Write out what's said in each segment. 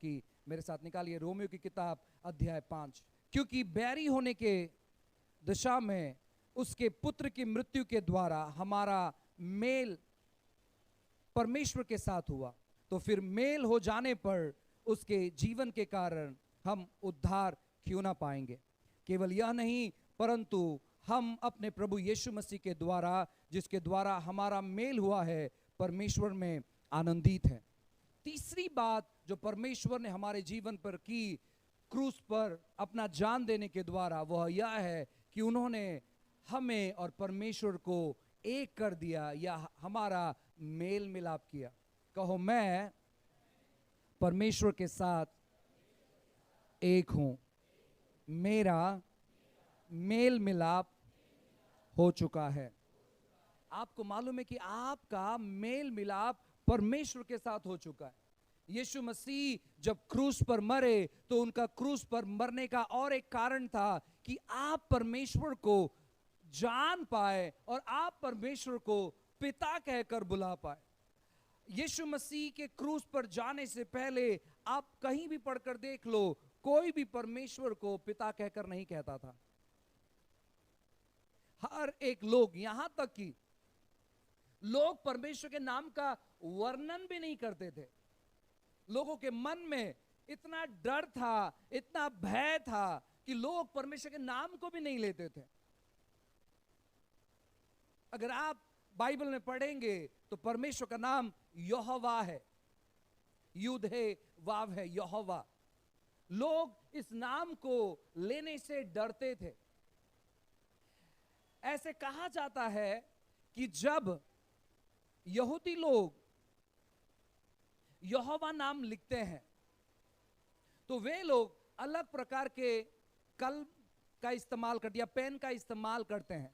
की मेरे साथ निकालिए, रोमियो की किताब अध्याय 5। क्योंकि बैरी होने के दशा में उसके पुत्र की मृत्यु के द्वारा हमारा मेल परमेश्वर के साथ हुआ, तो फिर मेल हो जाने पर उसके जीवन के कारण हम उद्धार क्यों ना पाएंगे। केवल यह नहीं, परंतु हम अपने प्रभु यीशु मसीह के द्वारा, जिसके द्वारा हमारा मेल हुआ है, परमेश्वर में आनंदित हैं। तीसरी बात जो परमेश्वर ने हमारे जीवन पर की क्रूस पर अपना जान देने के द्वारा, वह यह है कि उन्होंने हमें और परमेश्वर को एक कर दिया, या हमारा मेल मिलाप किया। कहो, मैं परमेश्वर के साथ एक हूं, मेरा मेल मिलाप हो चुका है। आपको मालूम है कि आपका मेल मिलाप परमेश्वर के साथ हो चुका है। यीशु मसीह जब क्रूस पर मरे तो उनका क्रूस पर मरने का और एक कारण था कि आप परमेश्वर को जान पाए और आप परमेश्वर को पिता कहकर बुला पाए। यीशु मसीह के क्रूस पर जाने से पहले आप कहीं भी पढ़कर देख लो, कोई भी परमेश्वर को पिता कहकर नहीं कहता था। हर एक लोग, यहां तक कि लोग परमेश्वर के नाम का वर्णन भी नहीं करते थे। लोगों के मन में इतना डर था, इतना भय था कि लोग परमेश्वर के नाम को भी नहीं लेते थे। अगर आप बाइबल में पढ़ेंगे तो परमेश्वर का नाम यहोवा है, युद्ध है, वाव है, यहोवा। लोग इस नाम को लेने से डरते थे। ऐसे कहा जाता है कि जब यहूदी लोग यहोवा नाम लिखते हैं तो वे लोग अलग प्रकार के कलम का इस्तेमाल करते या पेन का इस्तेमाल करते हैं,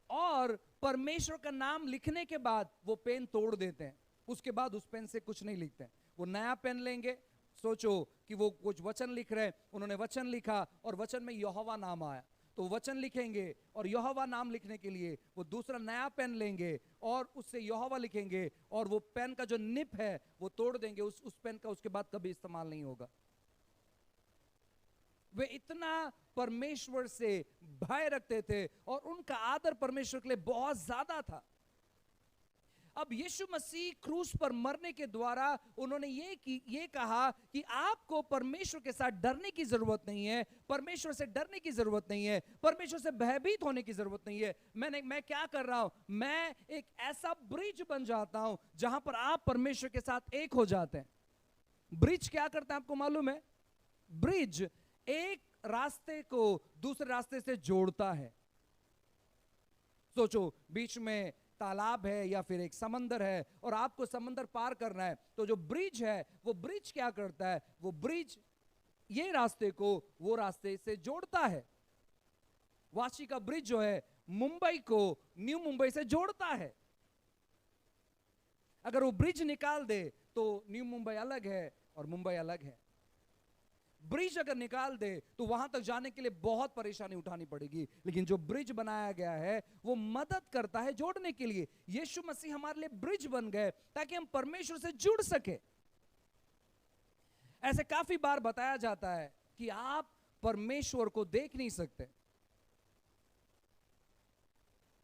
और परमेश्वर का नाम लिखने के बाद वो पेन तोड़ देते हैं। उसके बाद उस पेन से कुछ नहीं लिखते हैं, वो नया पेन लेंगे। सोचो कि वो कुछ वचन लिख रहे हैं, उन्होंने वचन लिखा और वचन में यहोवा नाम आया, तो वचन लिखेंगे और यहोवा नाम लिखने के लिए वो दूसरा नया पेन लेंगे और उससे यहोवा लिखेंगे, और वो पेन का जो निप है वो तोड़ देंगे। उस पेन का उसके बाद कभी इस्तेमाल नहीं होगा। वे इतना परमेश्वर से भय रखते थे और उनका आदर परमेश्वर के लिए बहुत ज्यादा था। अब यीशु मसीह क्रूस पर मरने के द्वारा उन्होंने ये कहा कि आपको परमेश्वर के साथ डरने की जरूरत नहीं है, परमेश्वर से डरने की जरूरत नहीं है, परमेश्वर से भयभीत होने की जरूरत नहीं है। मैं क्या कर रहा हूं? मैं एक ऐसा ब्रिज बन जाता हूं जहां पर आप परमेश्वर के साथ एक हो जाते हैं। ब्रिज क्या करता है आपको मालूम है? ब्रिज एक रास्ते को दूसरे रास्ते से जोड़ता है। सोचो, बीच में तालाब है या फिर एक समंदर है और आपको समंदर पार करना है, तो जो ब्रिज है वो ब्रिज क्या करता है? वो ब्रिज ये रास्ते को वो रास्ते से जोड़ता है। वाशी का ब्रिज जो है मुंबई को न्यू मुंबई से जोड़ता है। अगर वो ब्रिज निकाल दे तो न्यू मुंबई अलग है और मुंबई अलग है। ब्रिज अगर निकाल दे तो वहां तक जाने के लिए बहुत परेशानी उठानी पड़ेगी, लेकिन जो ब्रिज बनाया गया है वो मदद करता है जोड़ने के लिए। यीशु मसीह हमारे लिए ब्रिज बन गए ताकि हम परमेश्वर से जुड़ सके। ऐसे काफी बार बताया जाता है कि आप परमेश्वर को देख नहीं सकते।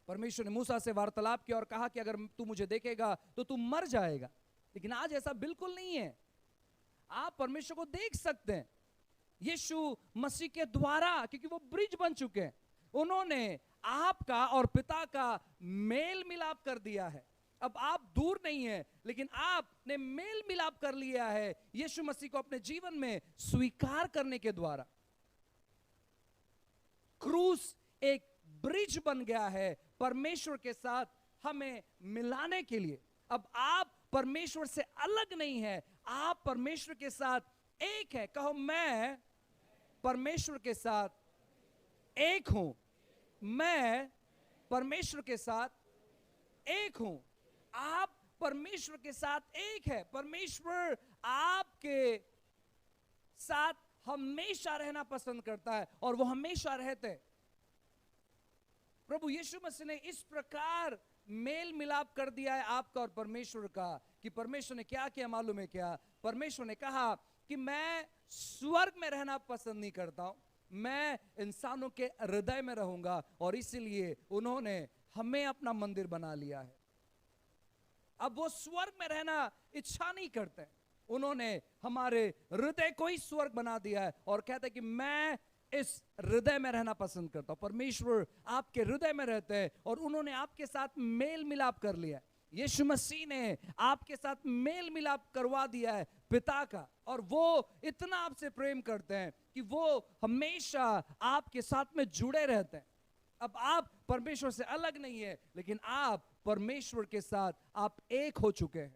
परमेश्वर ने मूसा से वार्तालाप किया और कहा कि अगर तू मुझे देखेगा तो तू मर जाएगा, लेकिन आज ऐसा बिल्कुल नहीं है। आप परमेश्वर को देख सकते हैं यीशु मसीह के द्वारा, क्योंकि वो ब्रिज बन चुके हैं। उन्होंने आपका और पिता का मेल मिलाप कर दिया है। अब आप दूर नहीं है, लेकिन आपने मेल मिलाप कर लिया है यीशु मसीह को अपने जीवन में स्वीकार करने के द्वारा। क्रूस एक ब्रिज बन गया है परमेश्वर के साथ हमें मिलाने के लिए। अब आप परमेश्वर से अलग नहीं है, आप परमेश्वर के साथ एक है। कहो, मैं परमेश्वर के साथ एक हूं, मैं परमेश्वर के साथ एक हूं। आप परमेश्वर के साथ एक है। परमेश्वर आपके साथ हमेशा रहना पसंद करता है और वो हमेशा रहते हैं। प्रभु यीशु मसीह ने इस प्रकार मेल मिलाप कर दिया है आपका और परमेश्वर का कि परमेश्वर ने क्या किया मालूम है क्या? परमेश्वर ने कहा कि मैं स्वर्ग में रहना पसंद नहीं करता हूं, मैं इंसानों के हृदय में रहूंगा, और इसीलिए उन्होंने हमें अपना मंदिर बना लिया है। अब वो स्वर्ग में रहना इच्छा नहीं करते, उन्होंने हमारे हृदय को ही स्वर्ग बना दिया है और कहते हैं कि मैं इस हृदय में रहना पसंद करता हूं। परमेश्वर आपके हृदय में रहते हैं और उन्होंने आपके साथ मेल मिलाप कर लिया है। यीशु मसीह ने आपके साथ मेल मिलाप करवा दिया है पिता का, और वो इतना आपसे प्रेम करते हैं कि वो हमेशा आपके साथ में जुड़े रहते हैं। अब आप परमेश्वर से अलग नहीं है, लेकिन आप परमेश्वर के साथ आप एक हो चुके हैं।